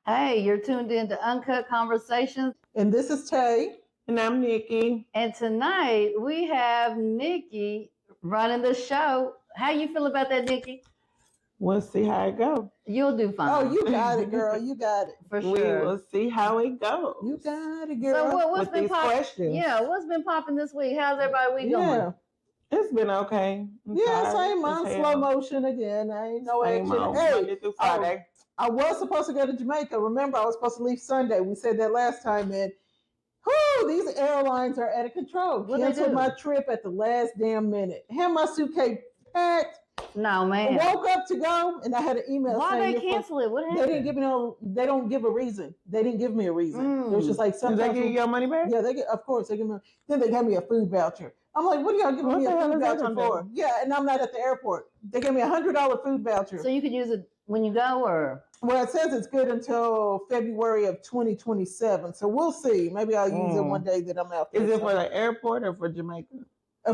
Hey, you're tuned into Uncut Conversations. And this is Tay. And I'm Nikki. And tonight we have Nikki running the show. How you feel about that, Nikki? We'll see how it goes. You'll do fine. Oh, you got it, girl. You got it. For sure. We will see how it goes. You got it, girl. So what's With been these popping? questions. Yeah, what's been popping this week? How's everybody week going? It's been okay. Same on slow motion again. I ain't no Same action. on Hey, Monday through Friday. I was supposed to go to Jamaica. Remember, I was supposed to leave Sunday. We said that last time, and these airlines are out of control. Canceled my trip at the last damn minute. Had my suitcase packed. No, man. I woke up to go, and I had an email Why saying they cancel it? What happened? They didn't give me they don't give a reason. They didn't give me a reason. It was just like sometimes. Did they give you your money back? Yeah, of course they give me. Then they gave me a food voucher. I'm like, what are y'all giving me a food voucher for? Yeah, and I'm not at the airport. They gave me $100 food voucher. So you could use it when you go, or? Well, it says it's good until February of 2027. So we'll see. Maybe I'll use it one day that I'm out there. Is it for the airport or for Jamaica?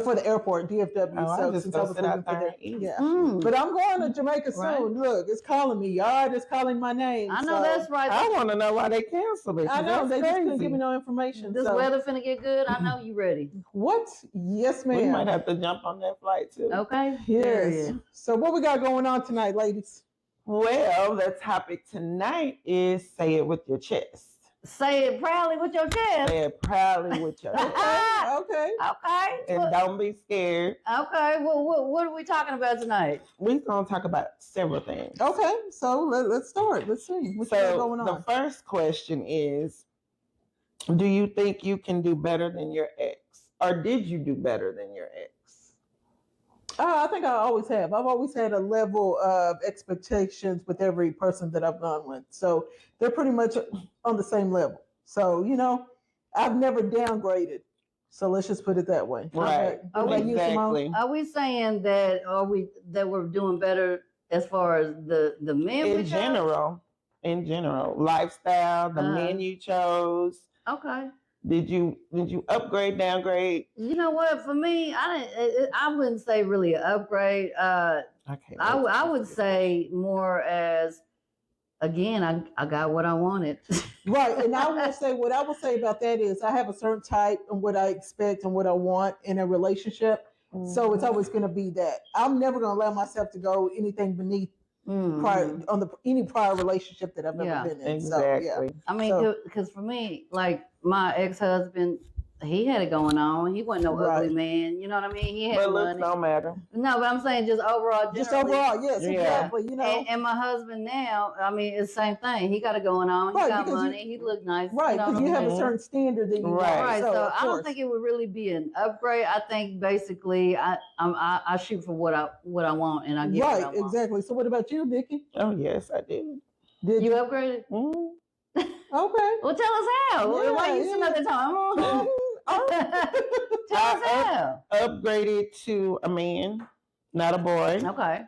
For the airport, DFW. Oh, so I just since I was out there. Yeah. But I'm going to Jamaica soon. Look, it's calling me. Yard is calling my name. I know that's right. I want to know why they canceled it. I know they just couldn't give me no information. This weather finna get good. I know you ready. What? Yes, ma'am. We might have to jump on that flight too. Okay. Yes. So what we got going on tonight, ladies? Well, the topic tonight is say it with your chest. Say it proudly with your chest. Say it proudly with your chest. Okay. And don't be scared. Okay. Well, what are we talking about tonight? We're going to talk about several things. Okay. So let's start. Let's see what's going on. The first question is, do you think you can do better than your ex? Or did you do better than your ex? I think I always have. I've always had a level of expectations with every person that I've gone with. So they're pretty much on the same level. So, I've never downgraded. So let's just put it that way. Right. Exactly. Are we saying that we're doing better as far as the men? In general, lifestyle, the men you chose. Okay. Did you upgrade, downgrade? You know what? For me, I wouldn't say really an upgrade. I would say more as, again, I got what I wanted. Right. And I will say, what I will say about that is I have a certain type and what I expect and what I want in a relationship. Mm-hmm. So it's always going to be that. I'm never going to allow myself to go anything beneath any prior relationship that I've ever been in. Exactly. So, yeah. I mean, because for me, like my ex-husband, he had it going on. He wasn't no ugly man. You know what I mean? He had but money. looks don't matter. No, but I'm saying just overall. Yes, exactly. And my husband now, I mean, it's the same thing. He got it going on. He got money. He looked nice. Right, because you have a certain standard that you want. Right. So I don't think it would really be an upgrade. I think basically I shoot for what I want and I get what I want. Right, exactly. So what about you, Nikki? Oh yes, I did. Did you upgraded? Mm-hmm. Okay. Well, tell us how. Yeah, why you sitting at the time? Tell us how. Upgraded to a man, not a boy. Okay.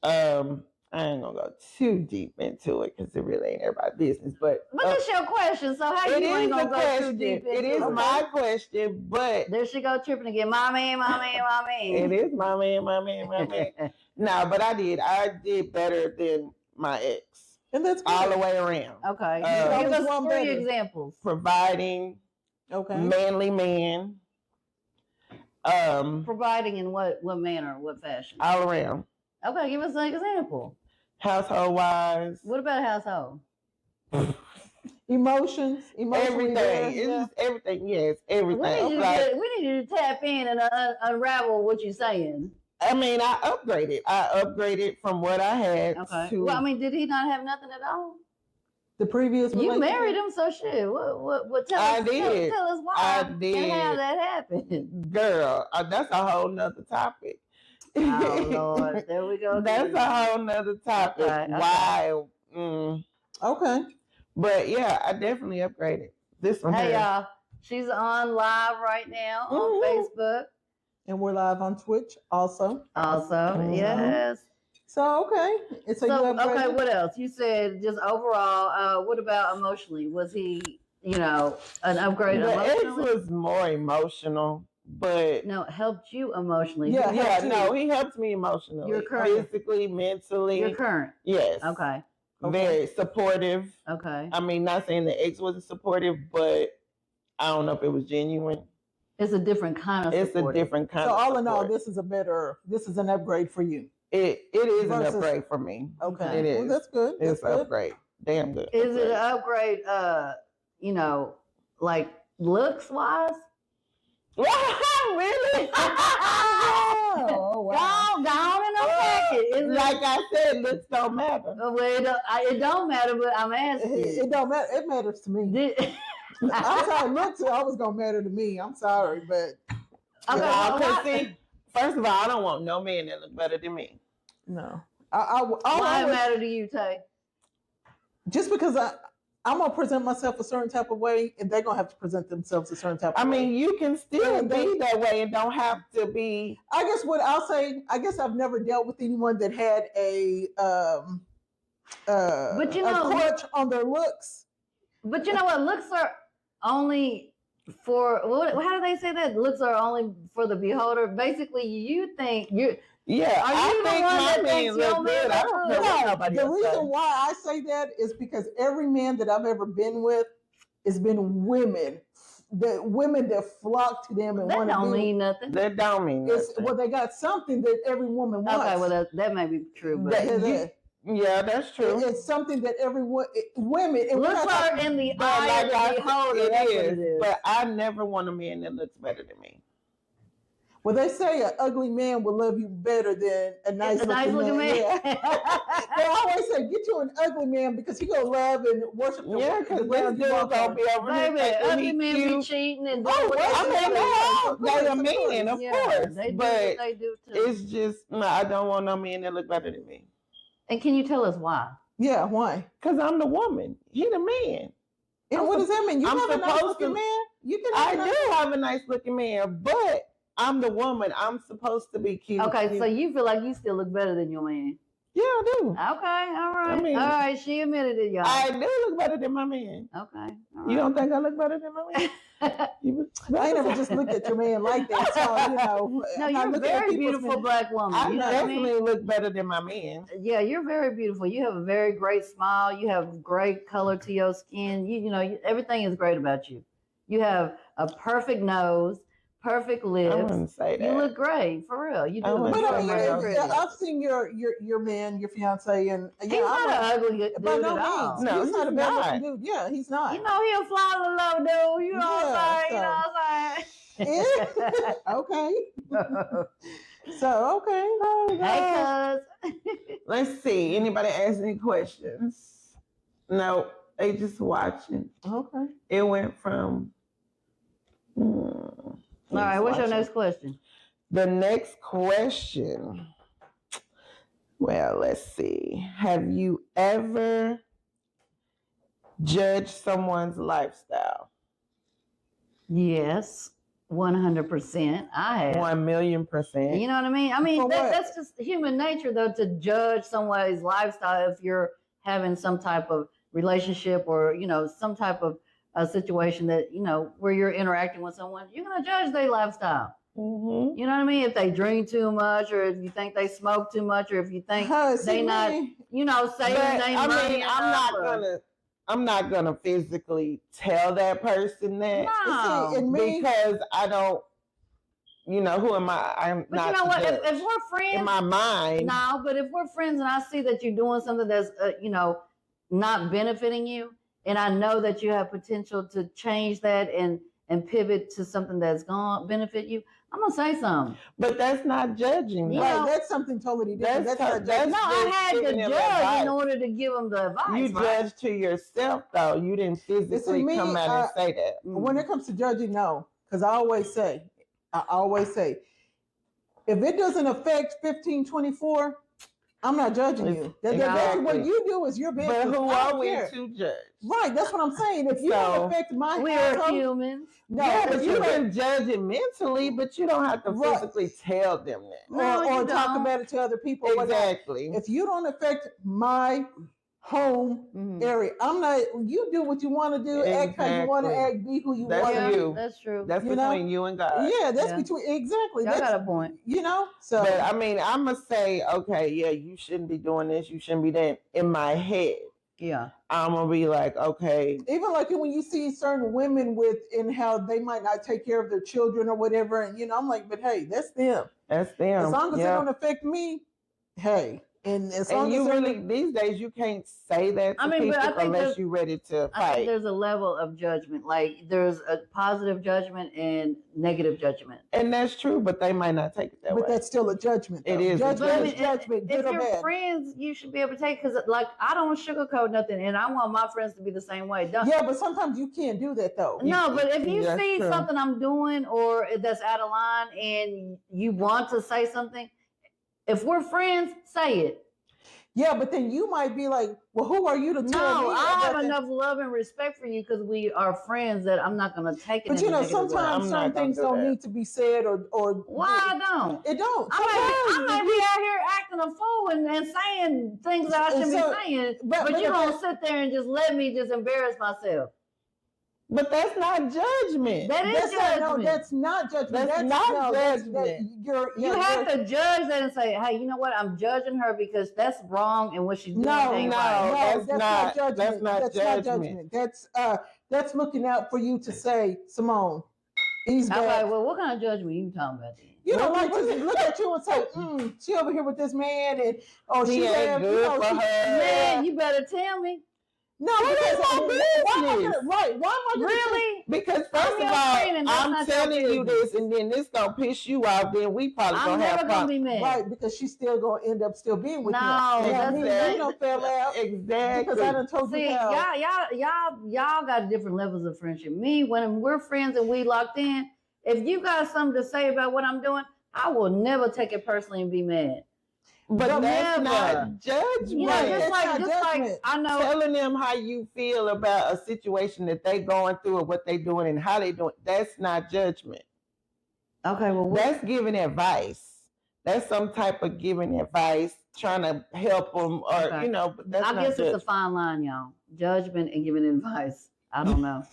I ain't gonna go too deep into it because it really ain't everybody's business. But it's your question, so how you ain't gonna go too deep into it? It is my question, but there she go tripping again. My man. It is my man. No, but I did better than my ex. And that's good. All the way around. Okay. Give us 3 examples. Providing. Okay. Manly man. Providing in what manner, what fashion? All around. Okay, give us an example. Household wise. What about household? Emotions. Everything. It's just everything. Yes, everything. We need you to tap in and unravel what you're saying. I mean, I upgraded from what I had to. Well, I mean, did he not have nothing at all? The previous you married him, so shit. What? Tell us why. I did. And how that happened, girl. That's a whole nother topic. Oh Lord, there we go. That's a whole nother topic. Okay. Why? Okay. But yeah, I definitely upgraded. This one. Hey y'all, she's on live right now on Facebook. And we're live on Twitch also. Yes. So, okay. Okay, what else? You said just overall, what about emotionally? Was he, an upgrade emotionally? The ex was more emotional, but... No, helped you emotionally. Yeah, he helped me emotionally. You're current. Physically, mentally. You're current. Yes. Okay. Very supportive. Okay. I mean, not saying the ex wasn't supportive, but I don't know if it was genuine. It's a different kind of It's supportive. a different kind So of all in all, support. this is an upgrade for you. It is Versus- an upgrade for me. Okay. It is. Well, that's good. It's That's an good. upgrade. Damn good. Is it an upgrade, you know, like looks wise? Really? Oh, wow. Gone and unpack it. Is it- Like I said, looks don't matter. Well, it don't matter, but I'm asking. It don't matter. It matters to me. Did- I'm sorry. Looks always gonna matter to me. I'm sorry, but Okay, well, Because why- see, first of all, I don't want no man that look better than me. no. why it matter to you, Tay? Just because I'm gonna present myself a certain type of way, and they're gonna have to present themselves a certain type of I way. mean, you can still be that way and don't have to be. I guess what I'll say, I guess I've never dealt with anyone that had a But you know- a crutch on their looks. But you know what? Looks are only for how do they say that? Looks are only for the beholder. Basically, you think you Yeah, Are I you the think one my that man thinks your look man good. I look don't good? care what No, nobody the else reason says. why I say that is because every man that I've ever been with has been women that flock to them and that want to don't be. mean nothing. That don't mean It's, nothing. well, they got something that every woman wants. Okay, well that may be true, but That- Yeah, that's true. it's something that women and we're looks not are talking- in the But eye like of the I beholder. said, That's it what is. it is. But I never want a man that looks better than me. Well, they say an ugly man will love you better than a nice, It's a nice looking man. Yeah. They always say, get you an ugly man because he gonna love and worship the Yeah, because the this ground you dude walk gonna on. be over here Baby, thinking ugly he men be cute. cheating and Oh, doing what well, I they mean, do. Of they course, a of man, course. of Yeah, course. they do But what they do too. it's just, no, I don't want no man that look better than me. And can you tell us why? Yeah, why? Because I'm the woman. He the man. And what does that mean? You I'm have a nice supposed looking to- man? You can I have a nice- do have a nice looking man, but I'm the woman. I'm supposed to be cute. Okay, so you feel like you still look better than your man. Yeah, I do. Okay, all right. I mean- all right, she admitted it, y'all. I do look better than my man. Okay. all You right. don't think I look better than my man? I ain't never just looked at your man like that. So, you know, No, I'm not you're a looking at very people's beautiful men. black woman. I You know what I mean? definitely look better than my man. Yeah, you're very beautiful. You have a very great smile. You have great color to your skin. Everything is great about you. You have a perfect nose, perfect I lips. wouldn't say that. You look great, for real. You I do. wouldn't look But I say mean, very my pretty. nose. I've seen your man, your fiance, and He's yeah, not an ugly dude by no at all. means. No, he's not a he's bad not. looking dude. Yeah, he's not. You know, he a fly little low dude. You know what I'm saying? Yeah, You know what I'm okay. saying? So okay. Hey, cuz. Let's see. Anybody ask any questions? No, they just watching. Okay. It went from. All right, what's your next question? The next question. Well, let's see. Have you ever judged someone's lifestyle? Yes, 100%. I have. 1,000,000%. You know what I mean? I mean, For what? that's just human nature, though, to judge somebody's lifestyle if you're having some type of relationship or, some type of a situation that, where you're interacting with someone, you're going to judge their lifestyle. Mm-hmm. You know what I mean? If they drink too much or if you think they smoke too much or if you think See, not- me, saving their money. I'm not gonna physically tell that person that No. see, and me, because I don't. Who am I? I'm But not. you know to what? judge. If we're friends, In my mind, no, but if we're friends and I see that you're doing something that's, not benefiting you, and I know that you have potential to change that and pivot to something that's going to benefit you, I'm going to say something. but that's not judging. You though. know, right, that's something totally different. That's That's not that's- judging. No, I just had to giving them judge advice. in order to give them the advice. You right? judge to yourself, though. You didn't physically me, come out and say that. When it comes to judging, no, because I always say, if it doesn't affect 1524, I'm not judging you. Exactly. What you do is your business. But who I don't are we care. to judge? Right, that's what I'm saying. If you So, don't affect my We're household, humans. no, Yeah, but you don't- can judge it mentally, but you don't have to Right. physically tell them that. No, or you talk don't. about it to other people. or whatnot. Exactly. If you don't affect my home Mhm. area, I'm not. You do what you want to do. Act how you want to Exactly. act. Be who you That's want Yeah, to be. you. that's true. That's you know? between you and God. Yeah, that's Yeah. between exactly. Y'all That's, got a point. So But I mean, I'm gonna say, okay, yeah, you shouldn't be doing this. You shouldn't be that. In my head, Yeah. I'm gonna be like, okay, Even like when you see certain women with and how they might not take care of their children or whatever, and I'm like, but hey, that's them. that's them. As long as it Yep. don't affect me, hey. And as And long you as really these days you can't say that to I mean, but people I think unless there's- you're ready to I think fight. there's a level of judgment. Like there's a positive judgment and negative judgment. And that's true, but they might not take it that but way. that's still a judgment. It though. is a Judgment But I is mean, judgment, good if or you're bad. friends, you should be able to take because, like, I don't sugarcoat nothing, and I want my friends to be the same way. Don't, Yeah, but sometimes you can't do that though. no, but if you That's see true. something I'm doing or that's out of line and you want to say something, if we're friends, say it. Yeah, but then you might be like, well, who are you to tell No, me? I have about that? enough love and respect for you because we are friends that I'm not going to take it. But in a negative way. sometimes I'm some not gonna things do don't that. need to be said or Why I don't? It don't. I might be out here acting a fool and saying things that I shouldn't So, be saying, but but you if don't sit there and just let me just embarrass myself. But that's not judgment. That is That's not, judgment. no, that's not judgment. That's not judgment. You have to judge that and say, hey, you know what? I'm judging her because that's wrong and what she's doing ain't right. that's not judgment. That's not judgment. That's looking out for you to say, Simone, he's I'm bad. like, well, what kind of judgment are you talking about then? You don't Well, like to look at you and say, she over here with this man, and He she ain't good for her. Man, you better tell me. No, What because is my why am I business? gonna, right? Why am I gonna Really? Because I'm first of your all, friend and that's I'm not your telling you business. this, and then this gonna piss you off. Then we probably I'm gonna have never gonna problems. be mad. right? Because she's still gonna end up still being with him. No, Yeah, that's me and that- you don't fell out Exactly. because I done told See, you how. y'all got different levels of friendship. Me, when we're friends and we locked in, if you got something to say about what I'm doing, I will never take it personally and be mad. But Never. that's not judgment. You know, That's not just like judgment. I know. Telling them how you feel about a situation that they going through or what they doing and how they doing, that's not judgment. Okay, well, That's giving advice. That's some type of giving advice, trying to help them, or Okay. but that's I not guess it's a judgment. fine line, y'all. Judgment and giving advice. I don't know.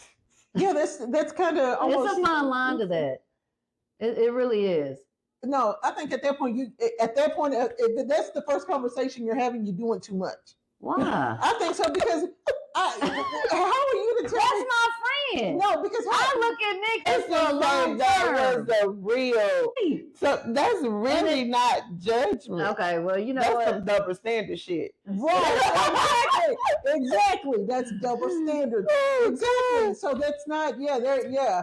Yeah, that's kind of almost. It's a fine line to that. It really is. No, I think at that point, if that's the first conversation you're having, you're doing too much. Why? I think so because how are you to tell That's me? my friend. No, because I look at Nick It's as for a long that term. was a real. So that's really not judgment. Okay, well, you know That's what? some double standard shit. right, exactly. That's double standard. Exactly. So that's not. Yeah.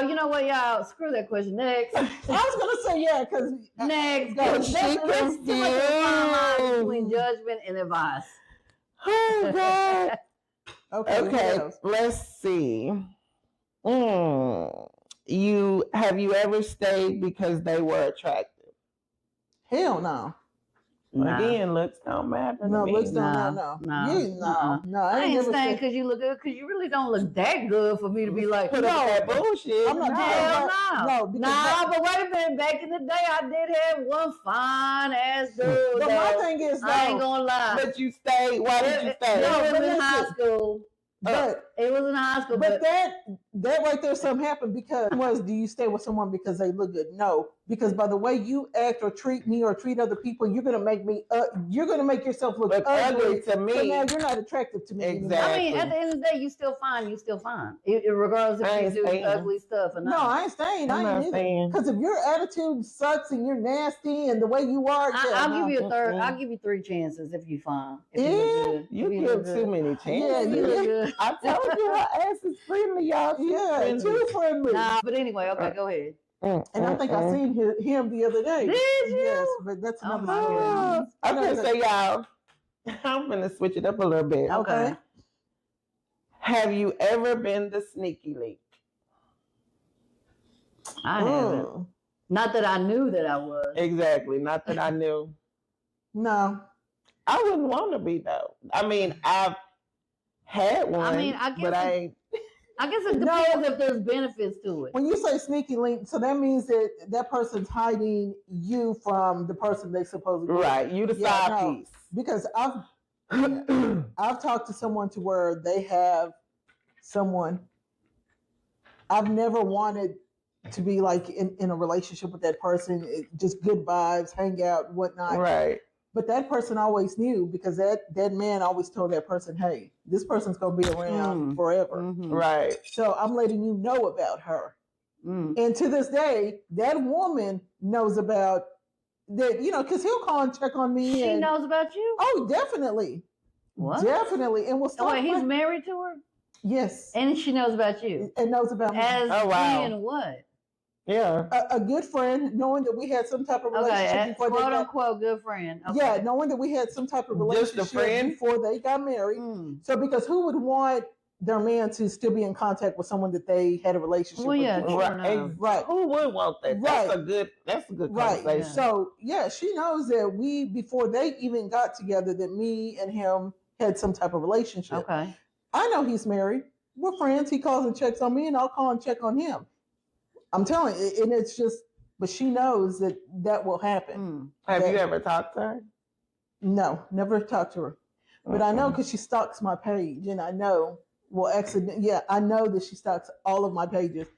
You know what, y'all? Screw that question. Next. I was gonna say yeah because Next. Go. Let's She see what's the fine line confused. between judgment and advice. Oh God. okay. what Okay, else? let's see. Have you ever stayed because they were attractive? Hell no. Nah. Again, looks don't matter. to No, me. looks don't. Nah. No. You, no. Uh-uh. No. I ain't never staying said- because you look good, because you really don't look that good for me to be like, Put up that bullshit. I'm not doing hell that. no. No, because No, but wait a minute. Back in the day, I did have one fine ass dude. But my though. thing is, I ain't though, gonna lie. But you stayed. Why did you stay? It was but in high listen. school. but It was in high school, but but that right there, something happened because do you stay with someone because they look good? No, because by the way you act or treat me or treat other people, you're gonna make me. You're gonna make yourself look But ugly to So me. now you're not attractive to me. anymore. I mean, Exactly. at the end of the day, you still fine. You still fine, regardless I if ain't you do staying. ugly stuff or No, not. I ain't staying. I'm I not ain't either. staying. Because if your attitude sucks and you're nasty and the way you are, I'll give you a third. Mm-mm. I'll give you 3 chances if you fine. If Yeah, you look good. You If give look too good. many Yeah, chances. If you look good. I told you her ass is friendly, y'all. She's Yeah, friendly. too friendly. Nah, but anyway, okay, go ahead. And I think I seen him the other day. Did you? Yes, but that's Oh another my story. Okay, so y'all, I'm gonna switch it up a little bit. Okay. Have you ever been the sneaky link? I haven't. Oh, Not that I knew that I was. Exactly. Not that I knew. no. I wouldn't want to be though. I mean, I've had one, mean, I guess but I ain't. I guess it No. depends if there's benefits to it. When you say sneaky link, so that means that that person's hiding you from the person they supposed to be. Right, you the Yeah, side no. piece. Because I've talked to someone to where they have someone. I've never wanted to be like in a relationship with that person. Just good vibes, hang out, whatnot. Right. But that person always knew because that man always told that person, hey, this person's going to be around forever. Mhm. Right. So I'm letting you know about her. And to this day, that woman knows about that, because he'll call and check on me. She knows about you? Oh, definitely. What? Definitely. And we'll Oh, wait, he's married to her? Yes. And she knows about you? And knows about me. As Oh, wow. being what? Yeah. A good friend, knowing that we had some type of relationship Okay, before quote they got, unquote good friend. Okay. yeah, knowing that we had some type of Just a relationship friend? before they got married. So because who would want their man to still be in contact with someone that they had a relationship Well, with? yeah, before? true enough. Right. Who would want that? Right. That's a good Right. conversation. So yeah, she knows that we, before they even got together, that me and him had some type of relationship. Okay. I know he's married. We're friends. He calls and checks on me, and I'll call and check on him. I'm telling you, and it's just, but she knows that will happen. Have you ever talked to her? No, never talked to her. But I know because she stalks my page, and I know, I know that she stalks all of my pages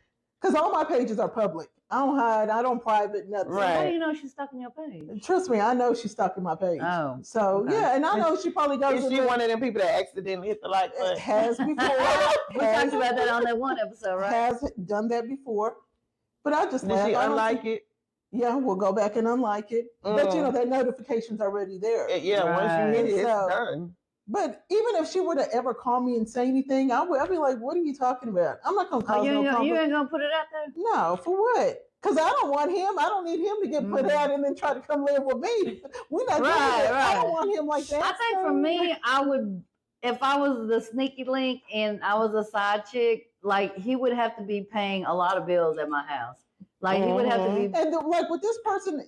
because all my pages are public. I don't hide, I don't private, nothing. Right. How do you know she's stalking your page? Trust me, I know she's stalking my page. Oh. So okay. yeah, and I know she probably goes. Is she one of them people that accidentally hit the like button? Has before. We talked about that on that one episode, right? Has done that before. But I just Did she unlike it? Yeah, we'll go back and unlike it. But that notification's already there. Yeah, once you hit it, it's So- done. But even if she were to ever call me and say anything, I'd be like, what are you talking about? I'm not going to cause you no ain't conversation. gonna put it out there? No, for what? Because I don't want him. I don't need him to get put out and then try to come live with me. We're not doing that. I don't want him like that. I think for me, I would, if I was the sneaky link and I was a side chick, like he would have to be paying a lot of bills at my house. Like he would have to be. And like with this person,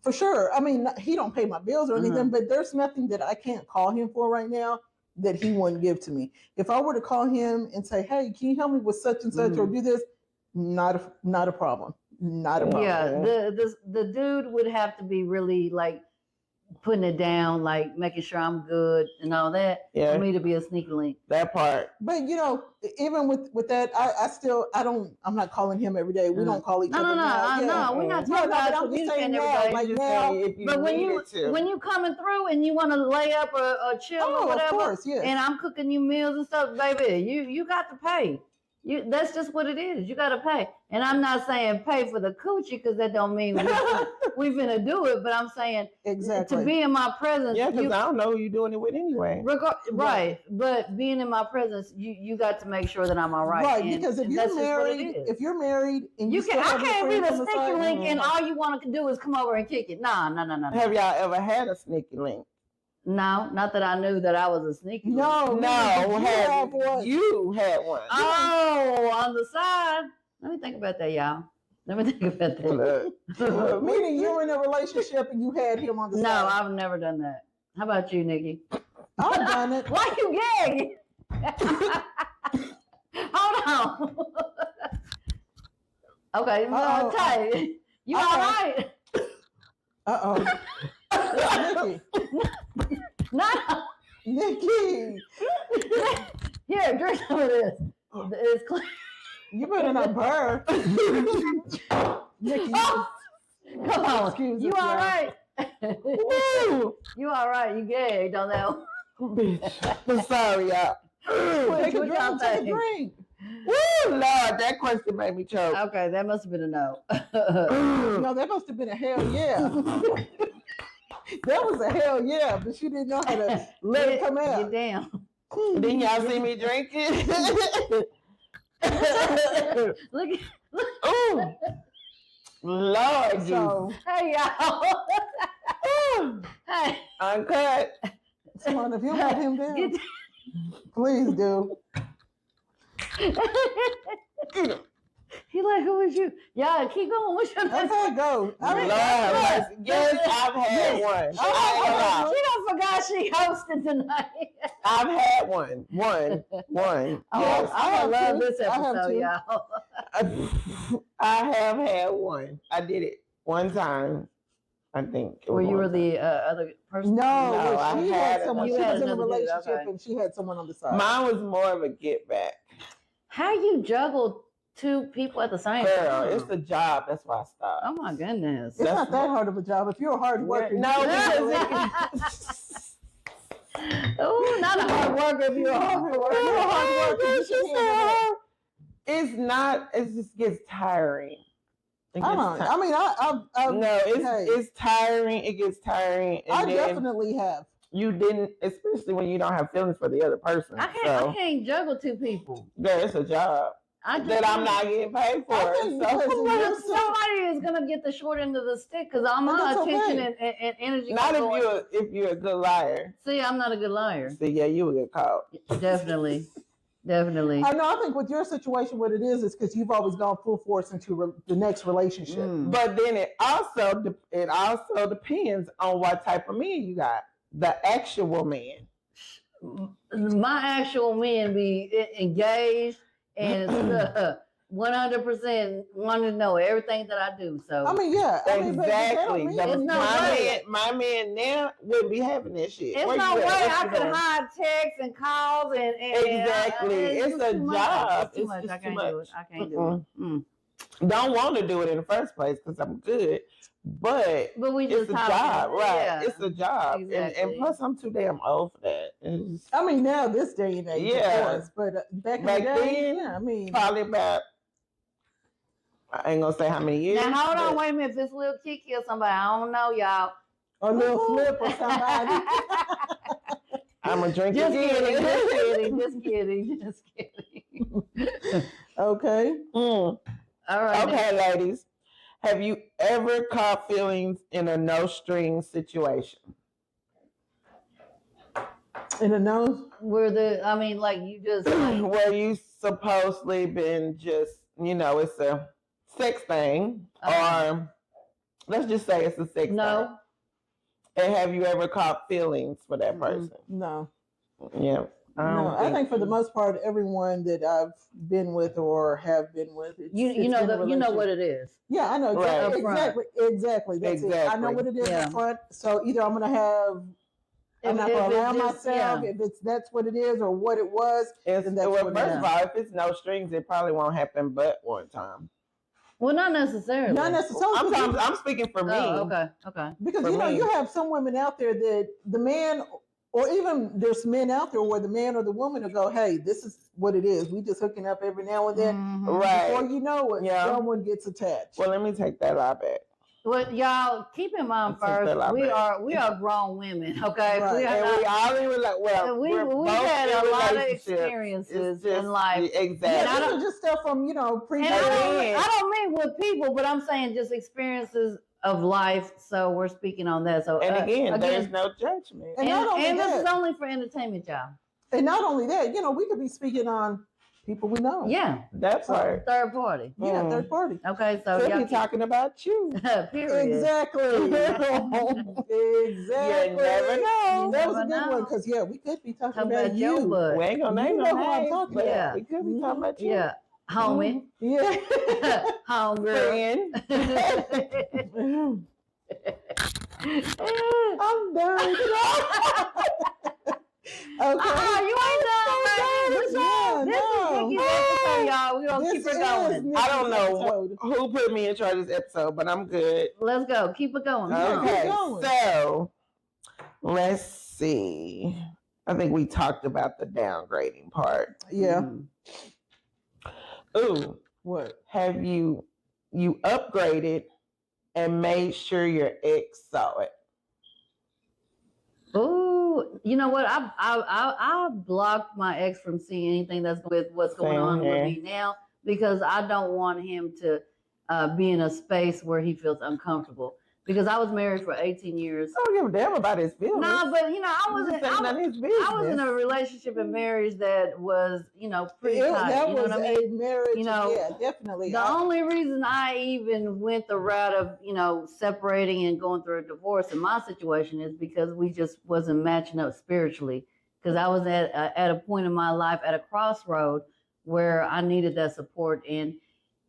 for sure. I mean, he don't pay my bills or anything, but there's nothing that I can't call him for right now that he wouldn't give to me. If I were to call him and say, "Hey, can you help me with such and such or do this?" Not a problem. Not a problem. Yeah, the dude would have to be really like putting it down, like making sure I'm good and all that. Yeah. For me to be a sneaky link. That part. But even with that, I'm not calling him every day. We don't call each other. No, we're not talking about I'm just saying communicating now, every day. like Just now. say if you But needed when you coming through and you want to lay up or chill or whatever, of course, yes. and I'm cooking you meals and stuff, baby, you got to pay. That's just what it is. You got to pay. And I'm not saying pay for the coochie because that don't mean we finna do it. But I'm saying Exactly. to be in my presence. Yeah, because I don't know who you're doing it with anyway. Right. But being in my presence, you got to make sure that I'm all right. Right, and, because if and you're that's just what it married, is. if you're married and you still can, I have a can't be friend the on the sneaky side- link and all you want to do is come over and kick it. No. Have y'all ever had a sneaky link? No, not that I knew that I was a sneaky link. No, You had one. Oh, on the side. Let me think about that, y'all. Let me think about that. Look. Meaning you're in a relationship and you had him on the No, side. I've never done that. How about you, Nikki? I've done it. Why you gagging? Hold on. Okay, Ty, you all right? Uh-oh. No. Nikki, Here, drink some of this. It's clean. you better not burn. Nikki, Come on. Excuse You us, all y'all. right? Woo! You all right? You gagged on that one. Bitch. I'm sorry, y'all. take a What y'all drink, take a think? drink. Woo, Lord, that question made me choke. Okay, that must have been a no. No, that must have been a hell yeah. That was a hell yeah, but she didn't know how to let it come Get out. down. Didn't y'all see me drinking? Look at, Ooh. Lord, So, hey y'all. Hey, uncut. Simone, if you want him get down, please do. He like, who is you? Yeah, keep going. What's your name? Okay, go. Lord, yes, I've had one. Oh, she don't forgot she hosted tonight. I've had one. One. Oh, Yes. I love too. this I have episode, too. y'all. I have had one. I did it one time. I think. it was Where you were one the other person? No, I she had had someone. You She had was in a another dude, relationship okay. and she had someone on the side. time. Mine was more of a get back. How you juggle two people at the same Girl, time. it's a job. That's why I stopped. Oh my goodness. It's not that hard of a job. If you're a hard worker, No, you can do because it. Oh, not a hard worker if you're a hard worker. You're a hard worker. You can handle it. it's not. It just gets tiring. It gets I mean, I no, hey, it's tiring. It gets tiring, and I then definitely have. you didn't, especially when you don't have feelings for the other person. I So, can't juggle two people. yeah, it's a job that I'm not getting paid for. I think So, because of your Somebody is gonna get the short end of the stick because all And my that's attention okay. and energy. not goes if you're a good liar. See, I'm not a good liar. See, yeah, you would get caught. Definitely. Definitely. I know. I think with your situation, what it is because you've always gone full force into the next relationship. Mm. But then it also depends on what type of man you got. The actual man. My actual men be engaged and 100% want to know everything that I do. So I mean, yeah, I mean, but Exactly. that don't mean It's no way. My man now wouldn't be having that shit. it's Where no you way at? What I you could doing? hide texts and calls and Exactly. It's just a too much. job. It's too It's much. just I too can't much. do it. I can't do it. Mm. Don't want to do it in the first place because I'm good, but But we just it's a talking. job, right? Yeah. It's a job, and Exactly. plus I'm too damn old for that. It's I mean, now this day and age, Yeah. of course, but back in Back the day, then, yeah, I mean, probably about, I ain't gonna say how many years. Now hold on, but- wait a minute. If this little kid killed somebody, I don't know, y'all. a little flip or somebody. I'm a drink Just kidding, again. just kidding, just kidding, just kidding. Okay. All right. Okay, ladies, have you ever caught feelings in a no string situation? In a nose. Like you just like, Where you supposedly been just, it's a sex thing, or let's just say it's a sex no. thing. And have you ever caught feelings for that person? No. Yeah. No, I think for the most part, everyone that I've been with or have been with, You know what it is. Yeah, I know Right. exactly. That's it. I know what it is Yeah. up front. So either I'm gonna have, I'm not If gonna it's allow just- myself yeah. if that's what it is or what it was. It's, then that's well, what it first is. of all, if it's no strings, it probably won't happen but one time. Well, not necessarily. Not necessarily. I'm speaking for me. Oh, okay. Because For me. you have some women out there that the man, or even there's men out there where the man or the woman will go, "Hey, this is what it is. We just hooking up every now and then." Mhm. Right. Before you know it, Yeah. someone gets attached. Well, let me take that lie back. Well, y'all keep in mind I'll take that first, out we back. are grown women, okay? Right. We are And not, we all in we we're we've both had in a lot of relationships. experiences It's just- in life. Yeah, Exactly. these are just stuff from And previous. I don't mean with people, but I'm saying just experiences of life. So we're speaking on that. So And again, there's no judgment. And not only and this that- is only for entertainment, y'all. And not only that, we could be speaking on people we know. Yeah, That part. third party. Yeah, Mm. third party. Okay, so Could y'all be talking about you. period. Exactly. Exactly. You never know. That was a Never good know. one because we could be talking Talking about about your you. butt. We ain't gonna You name know no who I'm names, talking but about. we could be talking about you. Yeah, homie, Yeah. homegirl. Friend. I'm done. Okay. You ain't done, man. This Yeah, is no. Nikki's episode, y'all. We're going to This keep her is going. Nikki's I don't know episode. who put me in charge of this episode, but I'm good. Let's go. Keep it going. Come on. keep Okay, going. so let's see. I think we talked about the downgrading part. Yeah. Mm. Ooh, What? have you upgraded and made sure your ex saw it? Ooh, you know what? I blocked my ex from seeing anything that's with what's going Same on here. with me now because I don't want him to be in a space where he feels uncomfortable. Because I was married for 18 years. I don't give a damn about his feelings. No, but I This wasn't. ain't none of his business. I was in a relationship and marriage that was, pretty tight. That You know was what I mean? a marriage. know, yeah, definitely. The only reason I even went the route of, separating and going through a divorce in my situation is because we just wasn't matching up spiritually. Because I was at a point in my life at a crossroad where I needed that support. And,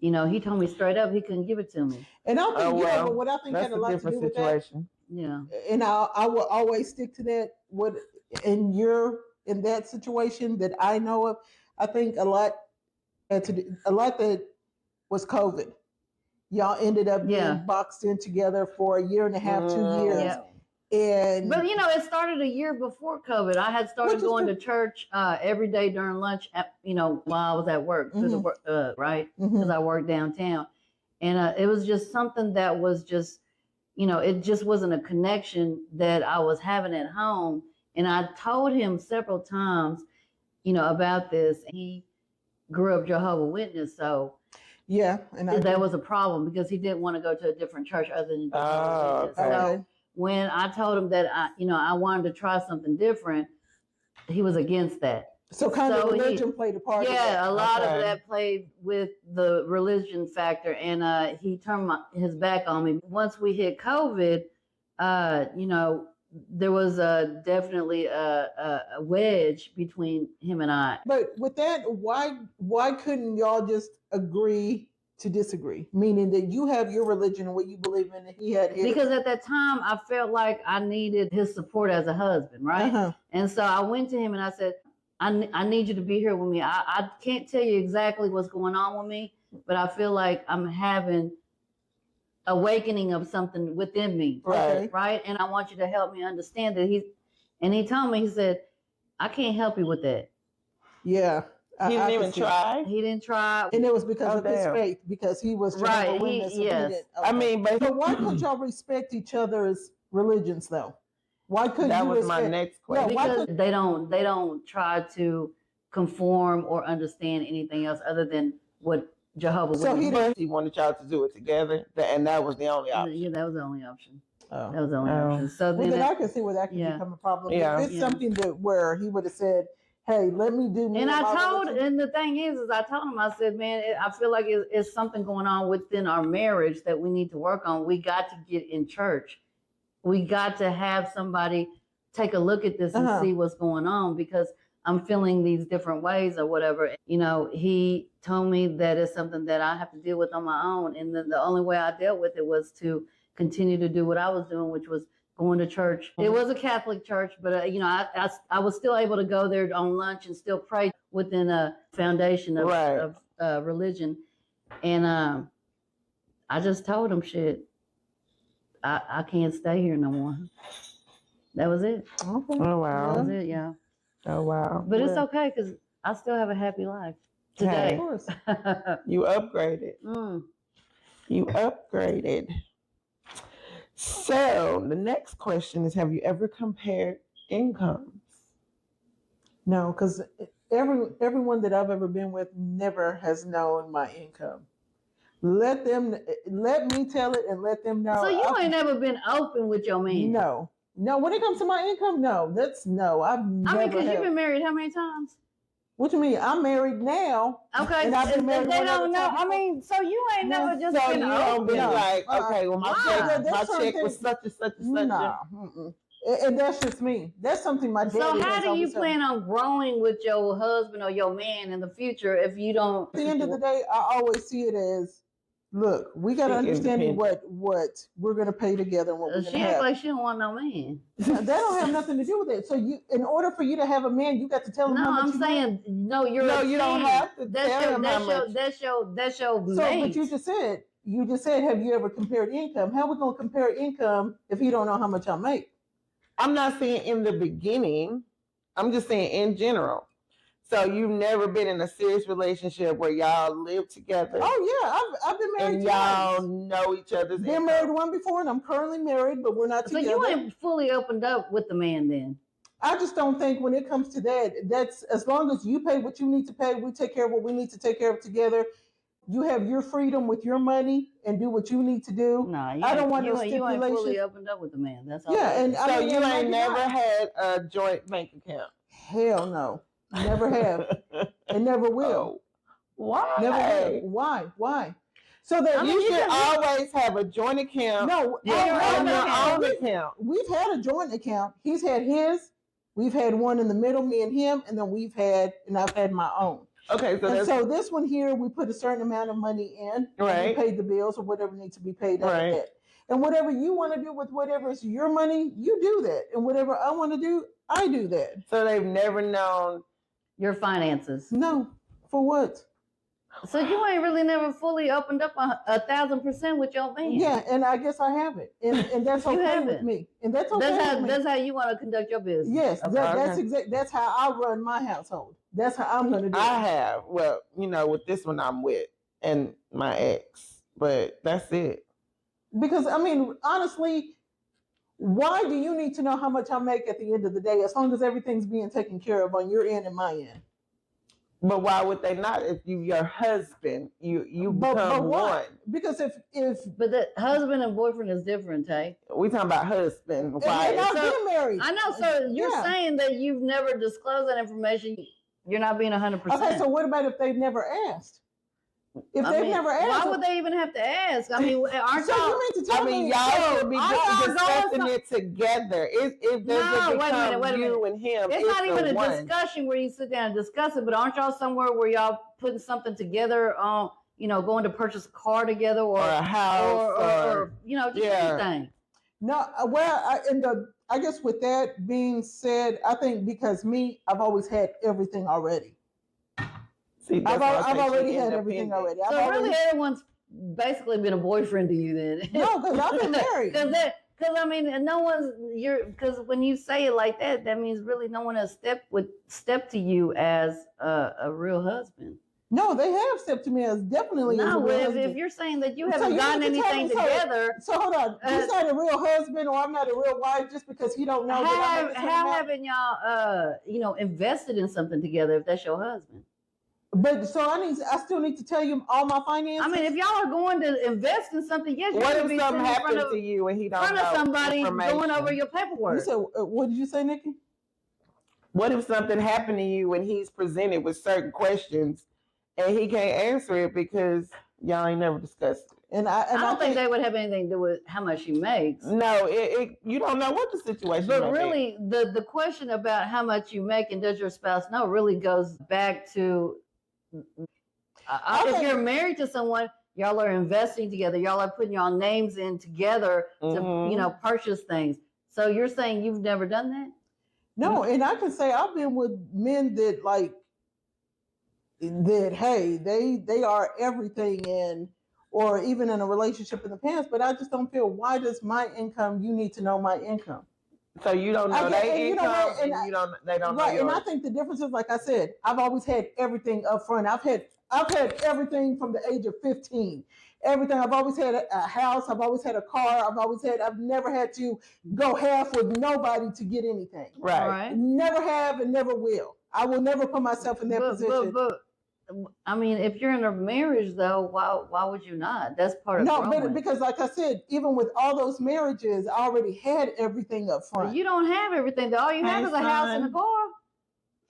he told me straight up he couldn't give it to me. And I think, well, what I think That's had a a lot to different do with that. situation. Yeah. And I will always stick to that. What in that situation that I know of, I think a lot that was COVID. Y'all ended up being boxed in together for a year and a half, 2 years. Yeah. And But it started a year before COVID. I had started going to church every day during lunch, while I was at work, right? Because I worked downtown. And it was just something that was just, it just wasn't a connection that I was having at home. And I told him several times, about this. He grew up Jehovah's Witness, so yeah, and that was a problem because he didn't want to go to a different church other than Jehovah's Witness. Okay. So when I told him that I wanted to try something different, he was against that. So religion played a part. Yeah, a lot of that played with the religion factor, and he turned his back on me. Once we hit COVID, there was definitely a wedge between him and I. But with that, why couldn't y'all just agree to disagree? Meaning that you have your religion and what you believe in, and he had his. Because at that time, I felt like I needed his support as a husband, right? Uh-huh. And so I went to him and I said, I need you to be here with me. I can't tell you exactly what's going on with me, but I feel like I'm having awakening of something within me, right? And I want you to help me understand that he told me, he said, I can't help you with that. Yeah. He didn't even try. He didn't try. And it was because of his faith, because he was right. Witness. Yes. Okay. But why couldn't y'all respect each other's religions though? Why couldn't that you was respect? my next question. Because they don't try to conform or understand anything else other than what Jehovah's Witness. He wanted y'all to do it together, and that was the only option. Yeah, that was the only option. Oh. That was the only option. So then I can see where that could become a problem. Yeah. If it's something where he would have said, hey, let me do me. And the thing is I told him, I said, man, I feel like it's something going on within our marriage that we need to work on. We got to get in church. We got to have somebody take a look at this and see what's going on, because I'm feeling these different ways or whatever. He told me that it's something that I have to deal with on my own. And then the only way I dealt with it was to continue to do what I was doing, which was going to church. It was a Catholic church, but I was still able to go there on lunch and still pray within a foundation of religion. And I just told him, shit, I can't stay here no more. That was it. Okay. Oh wow. That was it. Yeah. Oh wow. But it's okay because I still have a happy life today. Of course. You upgraded. Mm. You upgraded. So the next question is: have you ever compared incomes? No, because everyone that I've ever been with never has known my income. Let me tell it and let them know. So you ain't never been open with your man? No. When it comes to my income, no. I've never. Because you've been married how many times? What you mean? I'm married now. Okay, and I've been married. They don't know. I mean, so you ain't never just so been you open. don't be like, okay, well my check was such and such and such. No. And that's just me. That's something my daddy. So how do you plan on growing with your husband or your man in the future if you don't? At the end of the day, I always see it as, look, we got to understand what we're going to pay together and what we're going to have. She act like she don't want no man. That don't have nothing to do with it. So in order for you to have a man, you got to tell him how much. No, I'm saying, no, you don't have to tell him how much. That's your So, mate. but you just said, have you ever compared income? How are we going to compare income if he don't know how much I make? I'm not saying in the beginning. I'm just saying in general. So you've never been in a serious relationship where y'all live together? Oh yeah, I've been married. And y'all know each other's been married one before, and I'm currently married, but we're not together. So you ain't fully opened up with the man then? I just don't think when it comes to that, that's as long as you pay what you need to pay, we take care of what we need to take care of together. You have your freedom with your money and do what you need to do. No, I don't want no you ain't fully stipulation. opened up with the man. That's all. Yeah, and so you ain't never had a joint bank account? Hell no, never have, and never will. Oh, why? Never will. Why? So that you should always have a joint account. No, your own account. We've had a joint account. He's had his. We've had one in the middle, me and him, and then I've had my own. Okay, so this one here, we put a certain amount of money in, right? And we paid the bills or whatever needs to be paid out of that. And whatever you want to do with whatever is your money, you do that. And whatever I want to do, I do that. So they've never known your finances. No, for what? So you ain't really never fully opened up 1,000% with your man. Yeah, and I guess I haven't, and that's You okay with haven't. me, and that's okay with me. That's how you want to conduct your business. Yes, Okay. that's how I run my household. That's how I'm gonna do it. I have. Well, with this one I'm with and my ex, but that's it. Because I mean, honestly, why do you need to know how much I make at the end of the day? As long as everything's being taken care of on your end and my end. But why would they not? If you your husband, you become one. Because if but the husband and boyfriend is different, Tay. We talking about husband, and wife. they're not So- getting married. I know. So you're Yeah. saying that you've never disclosed that information. You're not being 100%. Okay, so what about if they've never asked? If I they've mean, never asked, why would they even have to ask? I mean, aren't so y'all? you mean to tell me? y'all should be aren't y'all discussing going it together. If there's No, a wait a minute, wait a you minute. and him, It's not even the a one. discussion where you sit down and discuss it, but aren't y'all somewhere where y'all putting something together on, going to purchase a car together or a house, or just yeah. anything? No, well, I guess with that being said, I think because I've always had everything already. See, I've that's why I say already she had everything independent. already. So really, everyone's basically been a boyfriend to you then. No, because I've been married. Because I mean, because when you say it like that, that means really no one has stepped to you as a real husband. No, they have stepped to me as definitely. No, as a real if husband. you're saying that you So haven't you gotten mean to tell anything me- together, So hold on, he's not a real husband, or I'm not a real wife, just because he don't know that I'm making how something haven't y'all invested in something together if that's your husband? But so I still need to tell you all my finances. I mean, if y'all are going to invest in something, yes, you What should if be something sitting in front happens of, to you and he don't front know of somebody information? going over your You paperwork. said, what did you say, Nikki? What if something happened to you and he's presented with certain questions and he can't answer it because y'all ain't never discussed it? And I don't think they would have anything to do with how much she makes. No, you don't know what the situation is. But really, the question about how much you make and does your spouse know really goes back to if you're married to someone, y'all are investing together. Y'all are putting y'all names in together to purchase things. So you're saying you've never done that? No, and I can say I've been with men that hey, they are everything or even in a relationship in the past, but I just don't feel, why does my income, you need to know my income? So you don't know their income, and they don't know right, yours. and I think the difference is, like I said, I've always had everything up front. I've had everything from the age of 15. Everything. I've always had a house. I've always had a car. I've never had to go half with nobody to get anything. Right. Never have and never will. I will never put myself in that position. But I mean, if you're in a marriage, though, why would you not? That's part of but because, like I said, even with all those marriages, I already had everything up front. But you don't have everything. Though. All you have is a house and a car.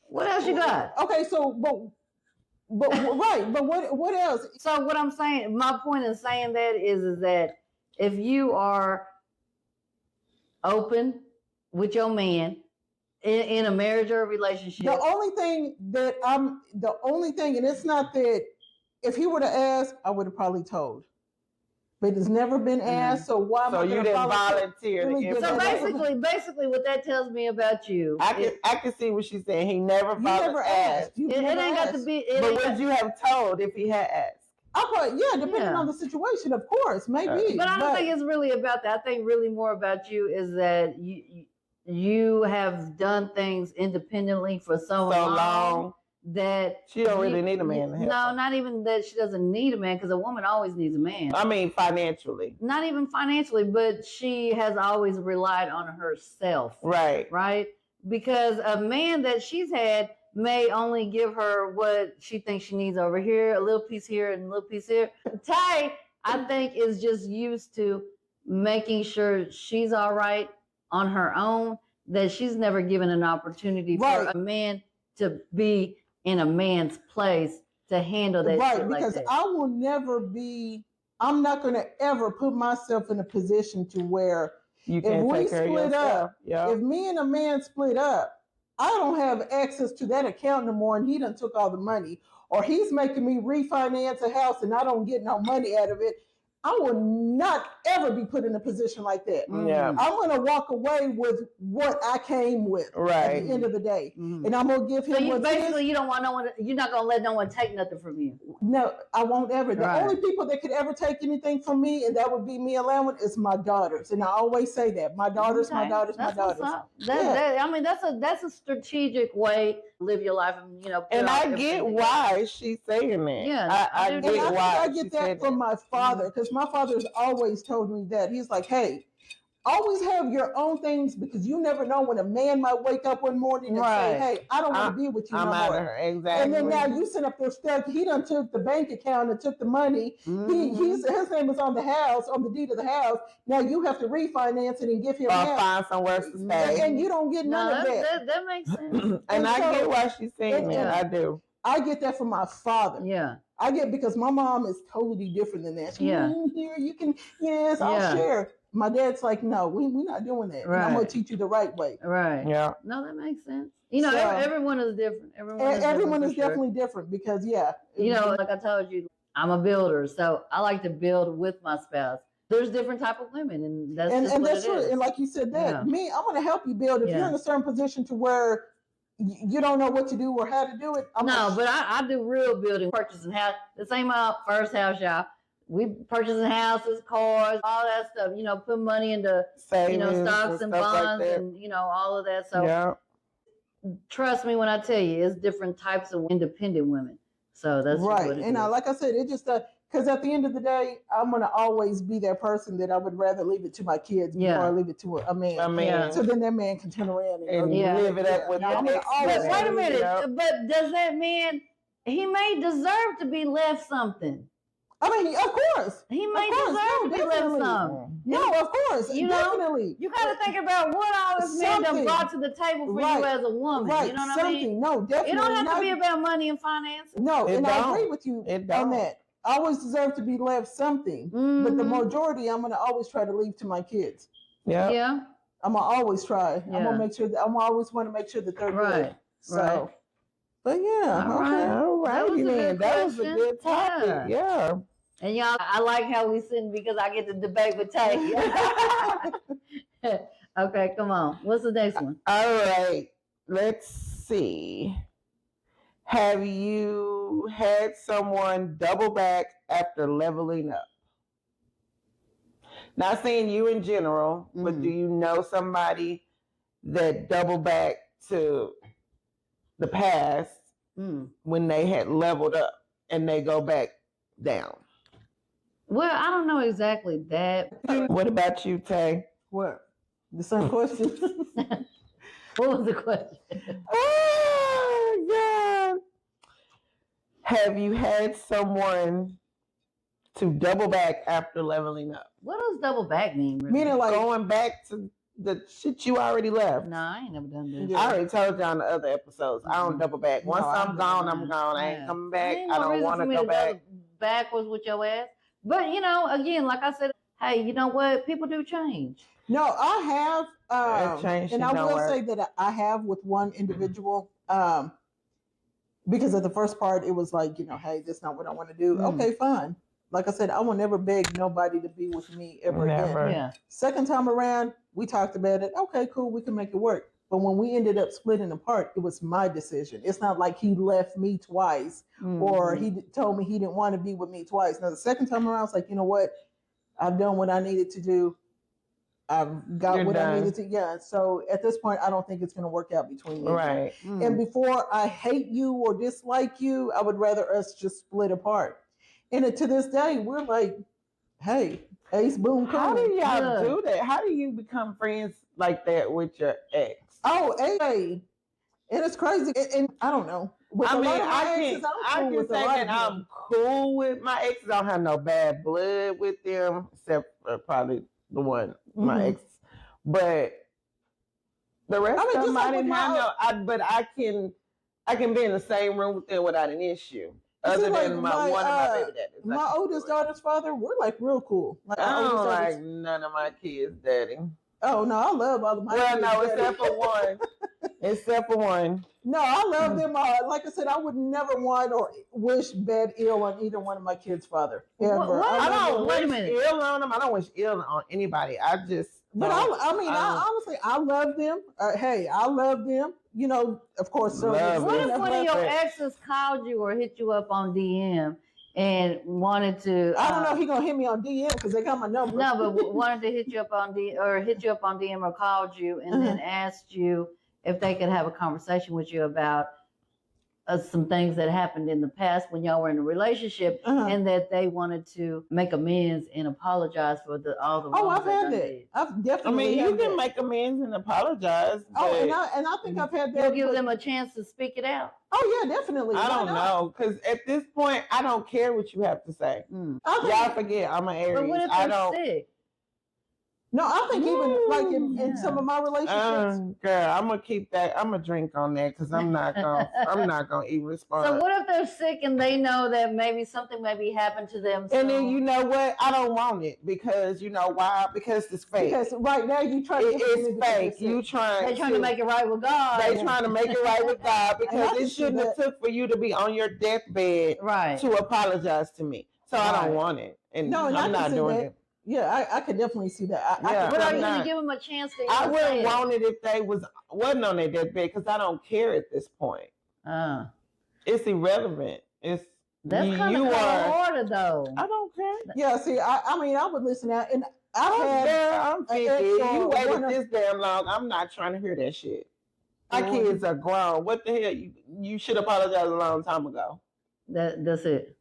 What else you got? Okay, so but right, but what else? So what I'm saying, my point in saying that is that if you are open with your man in a marriage or a relationship, the only thing, and it's not that if he were to ask, I would have probably told. But it's never been asked, so why am I you didn't volunteer the information? So basically, what that tells me about you, I can see what she's saying. He never asked. It ain't got to be. But would you have told if he had asked? Depending on the situation, of course, maybe. But I don't think it's really about that. I think really more about you is that you have done things independently for so long that she don't really need a man to help her. Not even that she doesn't need a man, because a woman always needs a man. I mean, financially. Not even financially, but she has always relied on herself. Right? Because a man that she's had may only give her what she thinks she needs over here, a little piece here and a little piece here. Ty, I think, is just used to making sure she's all right on her own, that she's never given an opportunity for a man to be in a man's place to handle that shit like because that. I will never be, I'm not going to ever put myself in a position to where you can't if we take care of split yourself. up, if me and a man split up, I don't have access to that account no more, and he done took all the money, or he's making me refinance a house and I don't get no money out of it. I will not ever be put in a position like that. Yeah. I'm going to walk away with what I came with at Right. the end of the day. Mhm. And I'm going to give him So you what's basically his. you don't want no one. You're not gonna let no one take nothing from you. No, I won't ever. The Right. only people that could ever take anything from me, and that would be me allowing, is my daughters. And I always say that. My daughters, my Okay. daughters, That's my what's daughters. up. I mean, that's a strategic way to live your life, and put And out I everything get together. why she's saying that. Yeah, I I do And get too. I why think I she get said that from my father, because my father's always told me that. He's like, hey, always have your own things, because you never know when a man might wake up one morning and say, Right. hey, I don't want to be with you I'm no out of more. her. Exactly. And then now you sit up there stuck. He done took the bank account and took the money. Mhm. His name is on the house, on the deed of the house. Now you have to refinance it and give him or half. find somewhere to stay. And you don't get No, none of that. that makes sense. And And I so- get why she's saying and- that. I do. I get that from my father. Yeah. I get, because my mom is totally different than that. She, Yeah. Here, you can, yes, I'll Yeah. share. My dad's like, no, we're not doing that. And I'm going Right. to teach you the right way. Right. Yeah. No, that makes sense. You know, So- everyone is different. Everyone is for sure. definitely different, because, yeah. You know, like I told you, I'm a builder, so I like to build with my spouse. There's different type of women, and that's just and what that's it true. is. And like you said, that Yeah. me, I'm going to help you build. If Yeah. you're in a certain position to where you don't know what to do or how to do it, No, but I do real building, purchasing house. This ain't my first house, y'all. We purchasing houses, cars, all that stuff. You know, put money into Savings stocks and stuff like bonds, that. and all of that. So Yeah. trust me when I tell you, it's different types of independent women. So that's just right. what it And is. like I said, it just because at the end of the day, I'm going to always be that person that I would rather leave it to my kids before Yeah. I leave it to a man. I mean, Yeah. So then that man can turn around and Yeah. live it up with Yeah. the I'm gonna next always But man. wait a minute. Yeah. But does that mean he may deserve to be left something? I mean, of course. He may course, deserve no, to be left definitely. something. No, of course. You know, definitely. You got to think about what all this man done Something. brought to the table for Right. you as a woman. Right. You know what Something. I mean? No, definitely. It don't have not. to be about money and finances. No, It and I don't. agree with you It on don't. that. I always deserve to be left something. But the Mhm. majority, I'm going to always try to leave to my kids. Yeah. Yeah. I'm going to always try. I'm Yeah. going to make sure that I'm always want to make sure that they're Right. good. So, Right. but yeah. All okay. right. All That right, was a then. good That was a question. good topic. Yeah. And y'all, I like how we sitting because I get to debate with Tay. Okay, come on. What's the next one? All right. Let's see. Have you had someone double back after leveling up? Not saying you in general, but Mhm. do you know somebody that double back to the past Mm. when they had leveled up and they go back down? Well, I don't know exactly that. What about you, Tay? What? The same question. What was the question? Oh, God. Have you had someone to double back after leveling up? What does double back mean? Really? Meaning like, Going back to the shit you already left. No, I ain't never done that. Yeah. I already told you on the other episodes. I don't double back. Once No, I I'm gone, I'm don't. gone. I Yeah. ain't coming back. Ain't I no don't reason want for to me go to back. double backwards with your ass. But again, like I said, hey, you know what? People do change. no, I have, That change and shit I don't will work. say that I have with one individual, because at the first part it was like, hey, that's not what I want to do. Mm. Okay, fine. Like I said, I will never beg nobody to be with me ever Never. again. Yeah. Second time around, we talked about it. Okay, cool, we can make it work. But when we ended up splitting apart, it was my decision. It's not like he left me twice or Mhm. he told me he didn't want to be with me twice. Now the second time around, it's like, you know what? I've done what I needed to do. I've got You're what I done. needed to. Yeah. So at this point, I don't think it's going to work out between me. Right. Mm. And before I hate you or dislike you, I would rather us just split apart. And to this day, we're like, hey, ace, boom, How do cool. y'all Yeah. do that? How do you become friends like that with your ex? Oh, hey. And it's crazy. And I don't know. With I a mean, lot of my I exes, can I'm cool with a say lot that of them. I'm cool with my exes. I don't have no bad blood with them, except for probably the one, my Mhm. ex. But the rest I mean, of just them, like I with didn't my have no. But I can be in the same room with them without an issue. Other like than one my, of my baby daddies. My I can do oldest it. daughter's father, we're like real cool. Like I my don't oldest daughter's. like none of my kids' daddy. Oh no, I love all of my Well, kids. no, daddy. except for one. Except for one. No, I love them. Like I said, I would never want or wish bad ill on either one of my kids' father ever. What? I love don't Wait a wish minute. ill on them. I don't wish ill on anybody. I just. But honestly, I love them. Hey, I love them. You know, of course. Love What it. if one of your Love it. exes called you or hit you up on DM and wanted to? I don't know if he gonna hit me on DM because they got my number. No, but wanted to hit you up on DM or called you and then asked you if they could have a conversation with you about some things that happened in the past when y'all were in a relationship, and that they wanted to make amends and apologize for all the wrongs I've they had done that. did. I've definitely. I mean, you had can that. make amends and apologize. Oh, but and I think I've had that. You'll give but- them a chance to speak it out. Oh yeah, definitely. I Why don't not? know, because at this point, I don't care what you have to say. I think, Y'all forget I'm an Aries. But what if I they're don't. sick? no, I think even like in some of my relationships. Girl, I'm gonna keep that. I'm gonna drink on that because I'm not gonna even respond. So what if they're sick and they know that maybe something maybe happened to them? And then you know what? I don't want it because you know why? Because it's fake. Because right now you try to It's fake. You they're trying to make it right with God. They trying to make it right with God And I because can it see shouldn't have that. took for you to be on your deathbed right. to apologize to me. So I Right. don't want it, and No, and I I'm can not see doing that. it. Yeah, I could definitely see that. Yeah. But are I'm you going to not. give them a chance to? I even wouldn't say it? want it if they wasn't on their deathbed because I don't care at this point. It's irrelevant. It's That's kind you of are. harder though. I don't care. Yeah, see, I mean, I would listen out, and I'm 50. You waited one of- this damn long. I'm not trying to hear that shit. My Yeah. kids are grown. What the hell? You should apologize a long time ago. That's it.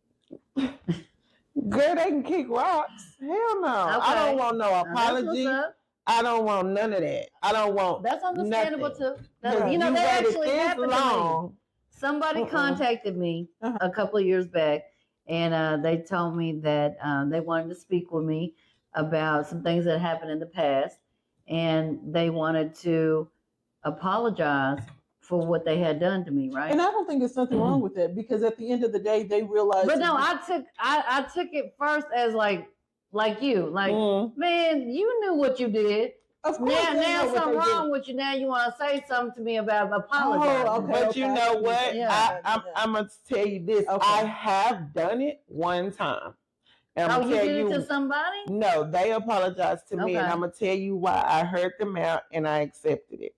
Girl, they can kick rocks. Hell no. I don't want no Now, that's what's apology. up. I don't want none of that. I don't want. That's understandable nothing. too. Yeah, You know, you that waited actually this happened to me. long. Somebody contacted me a couple of years back, and they told me that they wanted to speak with me about some things that happened in the past, and they wanted to apologize for what they had done to me, right? And I don't think there's nothing wrong with that because at the end of the day, they realize. But no, I took it first as like you, man, you knew what you did. Of course, Now they know what something they did. wrong with you. Now you want to say something to me about apologizing. Oh, okay. But you know what? Yeah. I'm going to tell you this. Okay. I have done it one time. And I'm Oh, gonna you tell did it to somebody? No, they apologized to me, and Okay. I'm going to tell you why I heard them out and I accepted it.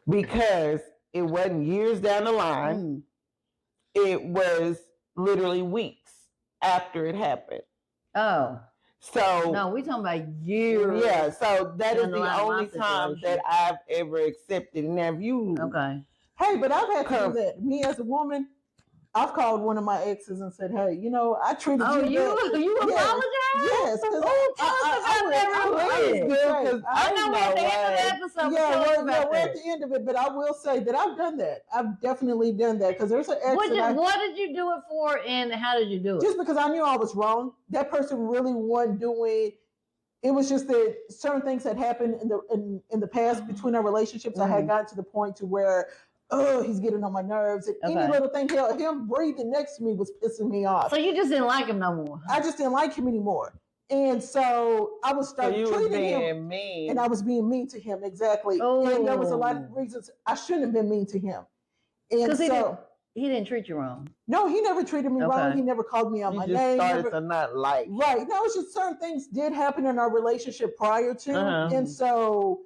Because it wasn't years down the line. It was literally weeks after it happened. Oh. So No, we talking about years. yeah, so that is down the the line of my only time situation. that I've ever accepted. And now if you Okay. Hey, but I've had to Come. do that. Me as a woman, I've called one of my exes and said, "Hey, you know, I treated Oh, you bad." you Yeah. apologize? Yes, because Oh, tell us about that real quick. because I know we're at the end of the episode. Yeah, Tell us we're about at that. the end of it, but I will say that I've done that. I've definitely done that because there's an ex What that did you do it for, and how did you do it? just because I knew I was wrong. That person really wasn't doing. It was just that certain things had happened in the past between our relationships. I had gotten to the point to where, oh, he's getting on my nerves, and any Okay. little thing, hell, him breathing next to me was pissing me off. So you just didn't like him no more. I just didn't like him anymore, and so I was so starting you was treating him. being mean. And I was being mean to him, exactly. And there was a lot of Oh. reasons I shouldn't have been mean to him. And Because so, he didn't treat you wrong. no, he never treated me wrong. Okay. He never called me out you my just name. started never- to not like. Right. No, it's just certain things did happen in our relationship prior to. And so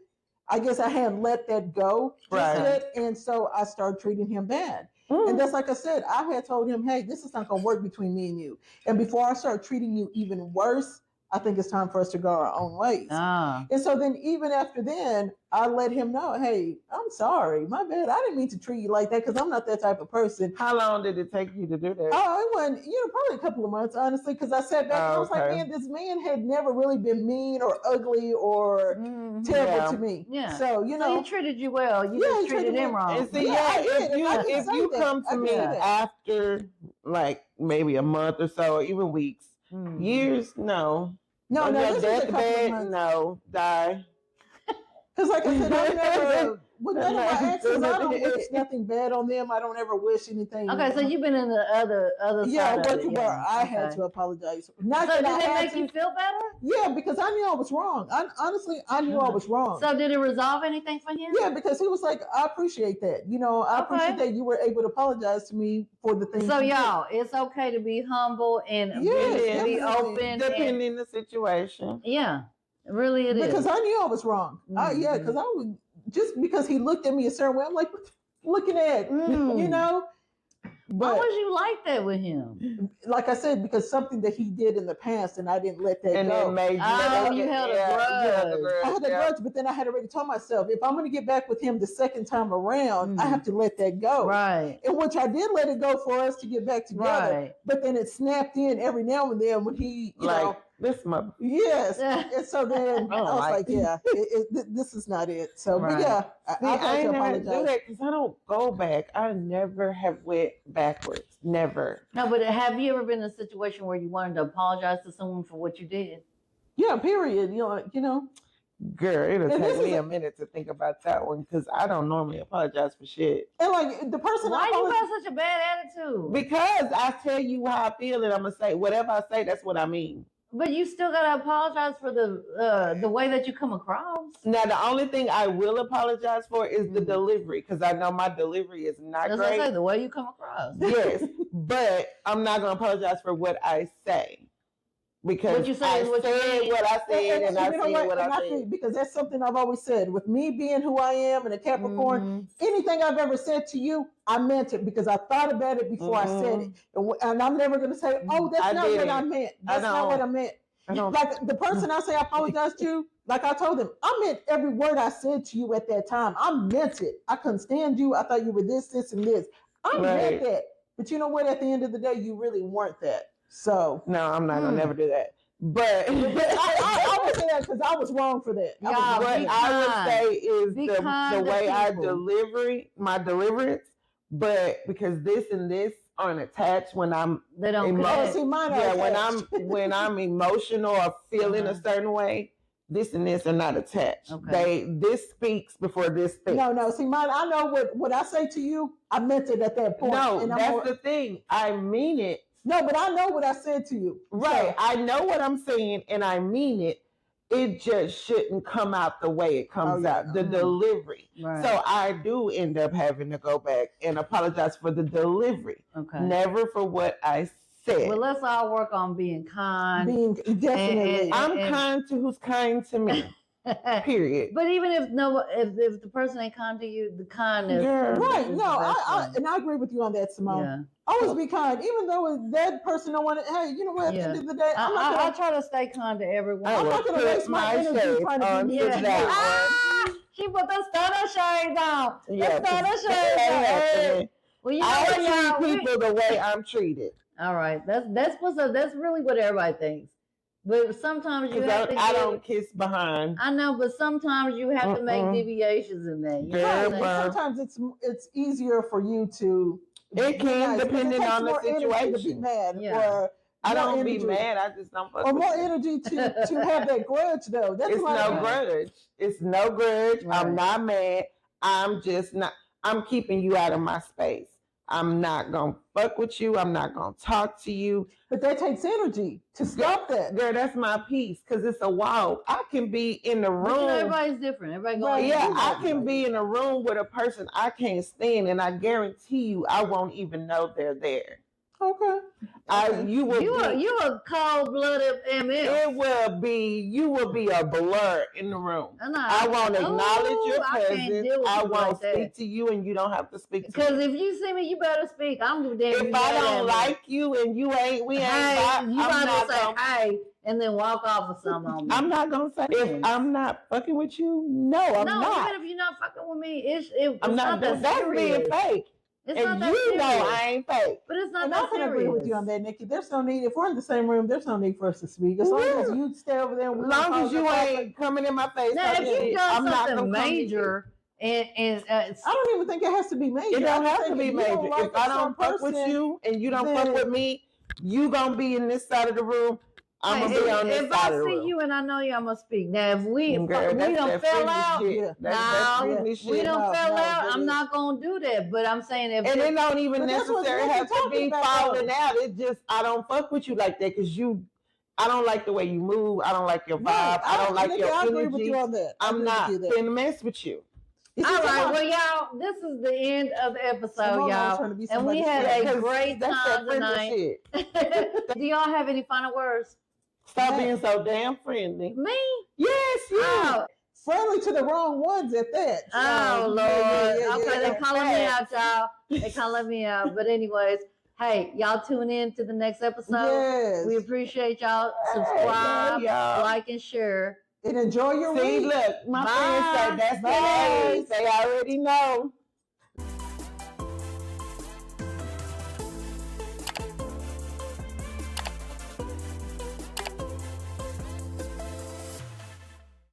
I guess I hadn't let that go just Right. yet. And so I started treating him bad. And that's like I said, I had told him, hey, this is not going to work between me and you. And before I start treating you even worse, I think it's time for us to go our own ways. Ah. And so then even after then, I let him know, hey, I'm sorry. My bad. I didn't mean to treat you like that because I'm not that type of person. How long did it take you to do that? Oh, it wasn't, probably a couple of months, honestly, because I sat back and I was like, Okay. man, this man had never really been mean or ugly or Mhm. terrible Yeah. to me. Yeah. So, So he treated you well. You Yeah, just he treated treated him me- wrong. And see, Yeah, I did, if and you I can say that. come I to can me say that. after like maybe a month or so, or even weeks, Mhm. years, no. no, On your this was a couple of deathbed, months. no, die. Because like I said, I never with none of my exes, I don't wish nothing bad on them. I don't ever wish anything. Okay, so you've been in the other Yeah, side of it, where I had to apologize. Not so that did I it had make to. you feel better? Yeah, because I knew I was wrong. Honestly, I knew I was wrong. So did it resolve anything for him? Yeah, because he was like, I appreciate that. You know, I appreciate that you were able to apologize to me for the things. So y'all, it's okay to be humble and be open. Depending on the situation. Yeah, really it is. Because I knew I was wrong. Yeah, because I was, just because he looked at me a certain way, I'm like, what the looking at? You know? Why was you like that with him? Like I said, because something that he did in the past, and I didn't let that and go. And it made you. You held a grudge. I had a grudge, but then I had already told myself, if I'm going to get back with him the second time around, I have to let that go. Right. In which I did let it go for us to get back together. Right. But then it snapped in every now and then when he, you know. This mother. Yes. And so then I was like, yeah, this is not it. So, but yeah, I ain't never apologize. do that because I don't go back. I never have went backwards. Never. No, but have you ever been in a situation where you wanted to apologize to someone for what you did? Yeah, period. You know. Girl, it'll take me a minute to think about that one because I don't normally apologize for shit. And like the person, why you got such a bad attitude? Because I tell you how I feel, and I'm gonna say whatever I say. That's what I mean. But you still gotta apologize for the way that you come across. Now, the only thing I will apologize for is the delivery, because I know my delivery is not great. That's what I say, the way you come across. Yes, but I'm not gonna apologize for what I say. Because what you say is what I said what I said, and I said what I said. Because that's something I've always said. With me being who I am and a Capricorn, anything I've ever said to you, I meant it because I thought about it before I said it. And I'm never going to say, oh, that's not what I meant. That's not what I meant. Like the person I say I apologize to, like I told them, I meant every word I said to you at that time. I meant it. I couldn't stand you. I thought you were this, and this. I meant that. But you know what? At the end of the day, you really weren't that. So no, I'm not gonna never do that. But I would say that because I was wrong for that. What I would say is the way I deliver my deliverance, but because this and this aren't attached when I'm when I'm emotional or feeling a certain way, this and this are not attached. Okay. This speaks before this speaks. No. See, mine. I know what I say to you. I meant it at that point. No, that's the thing. I mean it. No, but I know what I said to you. Right. So. I know what I'm saying and I mean it. It just shouldn't come out the way it comes out, the delivery. Right. So I do end up having to go back and apologize for the delivery. Okay. Never for what I said. Well, let's all work on being kind. Definitely. I'm kind to who's kind to me. Period. But even if the person ain't kind to you, the kindness. Right. No, I agree with you on that, Simone. Yeah. Always be kind, even though that person don't want to. Hey, you know what? At the end of the day, I try to stay kind to everyone. I'm not going to waste my energy trying to be She put the stunner shades on. The stunner shades on. Well, you know I treat people the way I'm treated. All right, that's really what everybody thinks. But sometimes you have to. I don't kiss behind. I know, but sometimes you have to make deviations in that. You know sometimes it's easier for you to. It can, depending on the situation. To be mad, or I don't be mad. I just don't. Or more energy to have that grudge, though. That's it's no grudge. It's no grudge. Right. I'm not mad. I'm just not. I'm keeping you out of my space. I'm not gonna fuck with you. I'm not gonna talk to you. But that takes energy to stop that. Girl, that's my piece because it's a wall. I can be in the room. But you know, everybody's different. Everybody goes. I can be in a room with a person I can't stand, and I guarantee you, I won't even know they're there. Okay. You a cold-blooded MF. You will be a blur in the room. I won't acknowledge your presence. I won't speak to you, and you don't have to speak to me. Because if you see me, you better speak. I'm damn. If I don't like you and you ain't, we ain't. You might say hey and then walk off or something on me. I'm not gonna say if I'm not fucking with you. No, I'm not. No, even if you're not fucking with me, it's I'm not. That's being fake. It's and you know I ain't fake. But it's not and that I can agree with you on that, Nikki. There's no need. If we're in the same room, there's no need for us to speak. As long as you stay over there. As long as you ain't coming in my face. Now, if you done something major, and I don't even think it has to be major. It don't have to be major. If I don't fuck with you and you don't fuck with me, you gonna be in this side of the room. I'm Hey, gonna be on this if side I of the see room. you and I know you, I'm gonna speak. Now, if we Girl, we that's don't that fell friendly out, shit. Yeah. That's no, friendly we shit. don't No, fell no, out. that I'm is- not gonna do that. But I'm saying if And it it, don't even But that's what necessarily Nick have is to talking be about, falling though. out. It just I don't fuck with you like that because I don't like the way you move. I don't like your vibe. Right. I don't like Nigga, your I agree energy. with you on that. I I'm agree not with you there. finna mess with you. You see, all right, somebody- well, y'all, this is the end of the episode, Simone always y'all, trying to be and we somebody's had friend. a 'Cause great that's that time friendly tonight. shit. Do y'all have any final words? Stop Man. being so damn friendly. Me? Yes, you. Oh, friendly to the wrong ones at that. oh Lord. Okay, yeah. they calling me out, y'all. They calling me out. But anyways, hey, y'all tune in to the next episode. Yes. We appreciate y'all. Hey, Subscribe, yeah, y'all. like, and share. And enjoy your See, week. look, my Bye. friends say that's Bye. the age. They already know.